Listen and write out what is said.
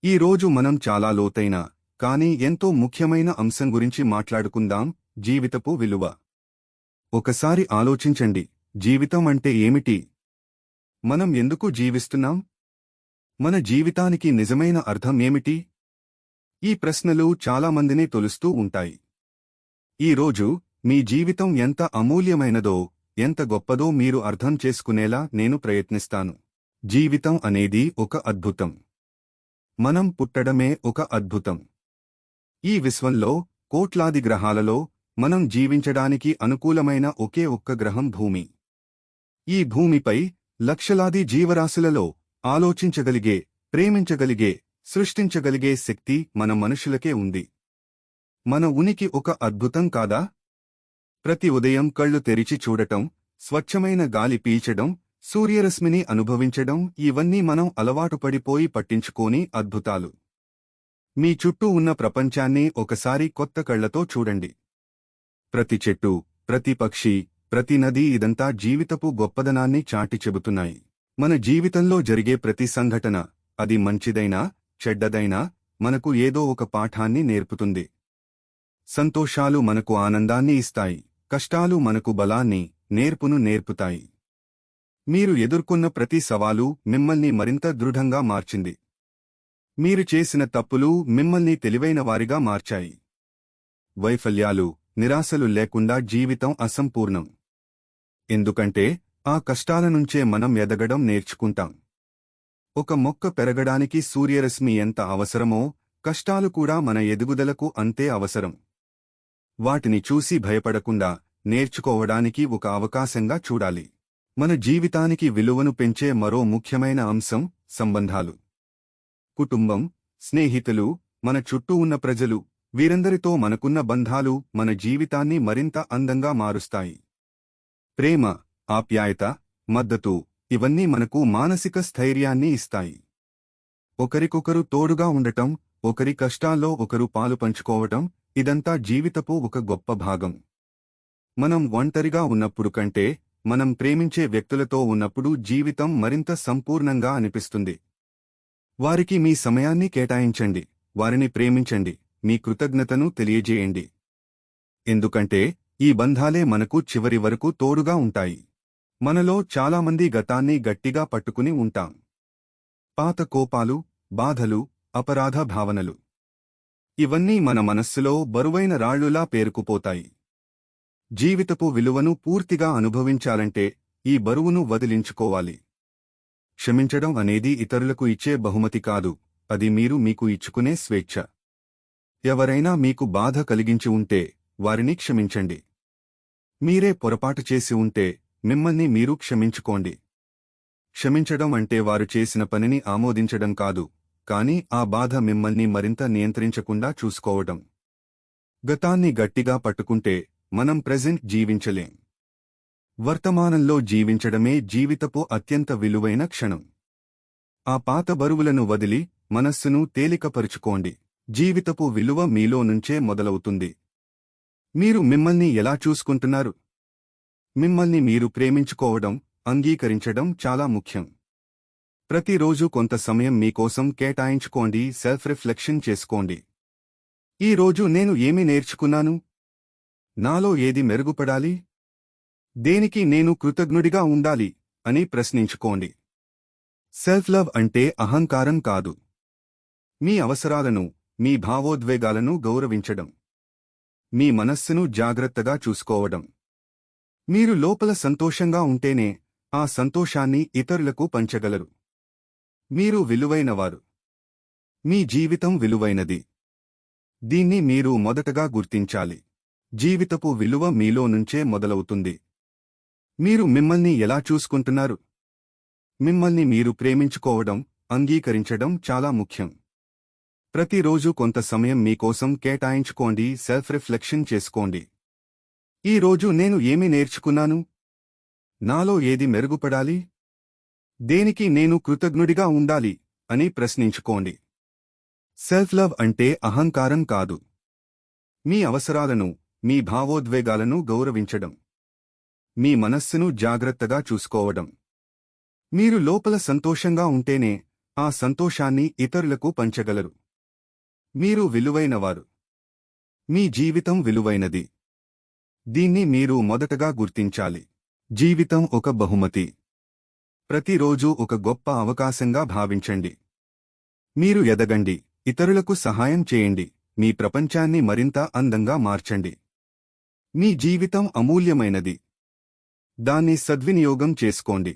ఈ రోజు మనం చాలా లోతైన కానీ ఎంతో ముఖ్యమైన అంశం గురించి మాట్లాడుకుందాం, జీవితపు విలువ. ఒకసారి ఆలోచించండి, జీవితం అంటే ఏమిటి? మనం ఎందుకు జీవిస్తున్నాం? మన జీవితానికి నిజమైన అర్థం ఏమిటి? ఈ ప్రశ్నలు చాలామందిని తొలుస్తూ ఉంటాయి. ఈ రోజు మీ జీవితం ఎంత అమూల్యమైనదో, ఎంత గొప్పదో మీరు అర్థం చేసుకునేలా నేను ప్రయత్నిస్తాను. జీవితం అనేది ఒక అద్భుతం. మనం పుట్టడమే ఒక అద్భుతం. ఈ విశ్వంలో కోట్లాది గ్రహాలలో మనం జీవించడానికి అనుకూలమైన ఒకే ఒక్క గ్రహం భూమి. ఈ భూమిపై లక్షలాది జీవరాశులలో ఆలోచించగలిగే, ప్రేమించగలిగే, సృష్టించగలిగే శక్తి మన మనుషులకే ఉంది. మన ఉనికి ఒక అద్భుతం కాదా? ప్రతి ఉదయం కళ్ళు తెరిచి చూడటం, స్వచ్ఛమైన గాలి పీల్చడం, సూర్యరశ్మిని అనుభవించడం, ఇవన్నీ మనం అలవాటు పడిపోయి పట్టించుకోని అద్భుతాలు. మీ చుట్టూ ఉన్న ప్రపంచాన్ని ఒకసారి కొత్త కళ్లతో చూడండి. ప్రతి చెట్టు, ప్రతి పక్షి, ప్రతి నది ఇదంతా జీవితపు గొప్పదనాన్ని చాటి చెబుతున్నాయి. మన జీవితంలో జరిగే ప్రతి సంఘటన, అది మంచిదైనా చెడ్డదైనా, మనకు ఏదో ఒక పాఠాన్ని నేర్పుతుంది. సంతోషాలు మనకు ఆనందాన్ని ఇస్తాయి, కష్టాలు మనకు బలాన్ని, నేర్పును నేర్పుతాయి. మీరు ఎదుర్కొన్న ప్రతి సవాలు మిమ్మల్ని మరింత దృఢంగా మార్చింది. మీరు చేసిన తప్పులు మిమ్మల్ని తెలివైనవారిగా మార్చాయి. వైఫల్యాలు, నిరాశలు లేకుండా జీవితం అసంపూర్ణం. ఎందుకంటే ఆ కష్టాల నుంచే మనం ఎదగడం నేర్చుకుంటాం. ఒక మొక్క పెరగడానికి సూర్యరశ్మి ఎంత అవసరమో, కష్టాలు కూడా మన ఎదుగుదలకు అంతే అవసరం. వాటిని చూసి భయపడకుండా నేర్చుకోవడానికి ఒక అవకాశంగా చూడాలి. మన జీవితానికి విలువను పెంచే మరో ముఖ్యమైన అంశం సంబంధాలు. కుటుంబం, స్నేహితులు, మన చుట్టూ ఉన్న ప్రజలు, వీరందరితో మనకున్న బంధాలు మన జీవితాన్ని మరింత అందంగా మారుస్తాయి. ప్రేమ, ఆప్యాయత, మద్దతు, ఇవన్నీ మనకు మానసిక స్థైర్యాన్ని ఇస్తాయి. ఒకరికొకరు తోడుగా ఉండటం, ఒకరి కష్టాల్లో ఒకరు పాలు పంచుకోవటం, ఇదంతా జీవితపు ఒక గొప్ప భాగం. మనం ఒంటరిగా ఉన్నప్పుడు కంటే మనం ప్రేమించే వ్యక్తులతో ఉన్నప్పుడు జీవితం మరింత సంపూర్ణంగా అనిపిస్తుంది. వారికి మీ సమయాన్ని కేటాయించండి, వారిని ప్రేమించండి, మీ కృతజ్ఞతను తెలియజేయండి. ఎందుకంటే ఈ బంధాలే మనకు చివరి వరకు తోడుగా ఉంటాయి. మనలో చాలామంది గతాన్ని గట్టిగా పట్టుకుని ఉంటాం. పాత కోపాలు, బాధలు, అపరాధ భావనలు, ఇవన్నీ మన మనస్సులో బరువైన రాళ్లులా పేరుకుపోతాయి. జీవితపు విలువను పూర్తిగా అనుభవించాలంటే ఈ బరువును వదిలించుకోవాలి. క్షమించడం అనేది ఇతరులకు ఇచ్చే బహుమతి కాదు, అది మీరు మీకు ఇచ్చుకునే స్వేచ్ఛ. ఎవరైనా మీకు బాధ కలిగించి ఉంటే వారిని క్షమించండి. మీరే పొరపాటు చేసి ఉంటే మిమ్మల్ని మీరు క్షమించుకోండి. క్షమించడం అంటే వారు చేసిన పనిని ఆమోదించడం కాదు, కానీ ఆ బాధ మిమ్మల్ని మరింత నియంత్రించకుండా చూసుకోవడం. గతాన్ని గట్టిగా పట్టుకుంటే మనం ప్రెజెంట్ జీవించలేం. వర్తమానంలో జీవించడమే జీవితపు అత్యంత విలువైన క్షణం. ఆ పాత బరువులను వదిలి మనస్సును తేలికపరుచుకోండి. జీవితపు విలువ మీలో నుంచే మొదలవుతుంది. మీరు మిమ్మల్ని ఎలా చూసుకుంటున్నారు? మిమ్మల్ని మీరు ప్రేమించుకోవడం, అంగీకరించడం చాలా ముఖ్యం. ప్రతిరోజు కొంత సమయం మీకోసం కేటాయించుకోండి, సెల్ఫ్ రిఫ్లెక్షన్ చేసుకోండి. ఈ రోజు నేను ఏమి నేర్చుకున్నాను? నాలో ఏది మెరుగుపడాలి? దేనికి నేను కృతజ్ఞుడిగా ఉండాలి అని ప్రశ్నించుకోండి. సెల్ఫ్ లవ్ అంటే అహంకారం కాదు. మీ అవసరాలను, మీ భావోద్వేగాలను గౌరవించడం. మీ మనస్సును జాగ్రత్తగా చూసుకోవడం. మీరు లోపల సంతోషంగా ఉంటేనే ఆ సంతోషాన్ని ఇతరులకు పంచగలరు. మీరు విలువైనవారు. మీ జీవితం విలువైనది. దీన్ని మీరు మొదటగా గుర్తించాలి. జీవితపు విలువ మీలో నుంచే మొదలవుతుంది. మీరు మిమ్మల్ని ఎలా చూసుకుంటున్నారు? మిమ్మల్ని మీరు ప్రేమించుకోవడం, అంగీకరించడం చాలా ముఖ్యం. ప్రతిరోజు కొంత సమయం మీకోసం కేటాయించుకోండి, సెల్ఫ్ రిఫ్లెక్షన్ చేసుకోండి. ఈ రోజు నేను ఏమి నేర్చుకున్నాను? నాలో ఏది మెరుగుపడాలి? దేనికి నేను కృతజ్ఞుడిగా ఉండాలి అని ప్రశ్నించుకోండి. సెల్ఫ్ లవ్ అంటే అహంకారం కాదు. మీ అవసరాలను, మీ భావోద్వేగాలను గౌరవించడం. మీ మనస్సును జాగ్రత్తగా చూసుకోవడం. మీరు లోపల సంతోషంగా ఉంటేనే ఆ సంతోషాన్ని ఇతరులకు పంచగలరు. మీరు విలువైనవారు. మీ జీవితం విలువైనది. దీన్ని మీరు మొదటగా గుర్తించాలి. జీవితం ఒక బహుమతి. ప్రతిరోజూ ఒక గొప్ప అవకాశంగా భావించండి. మీరు ఎదగండి, ఇతరులకు సహాయం చేయండి, మీ ప్రపంచాన్ని మరింత అందంగా మార్చండి. మీ జీవితం అమూల్యమైనది. దాన్ని సద్వినియోగం చేసుకోండి.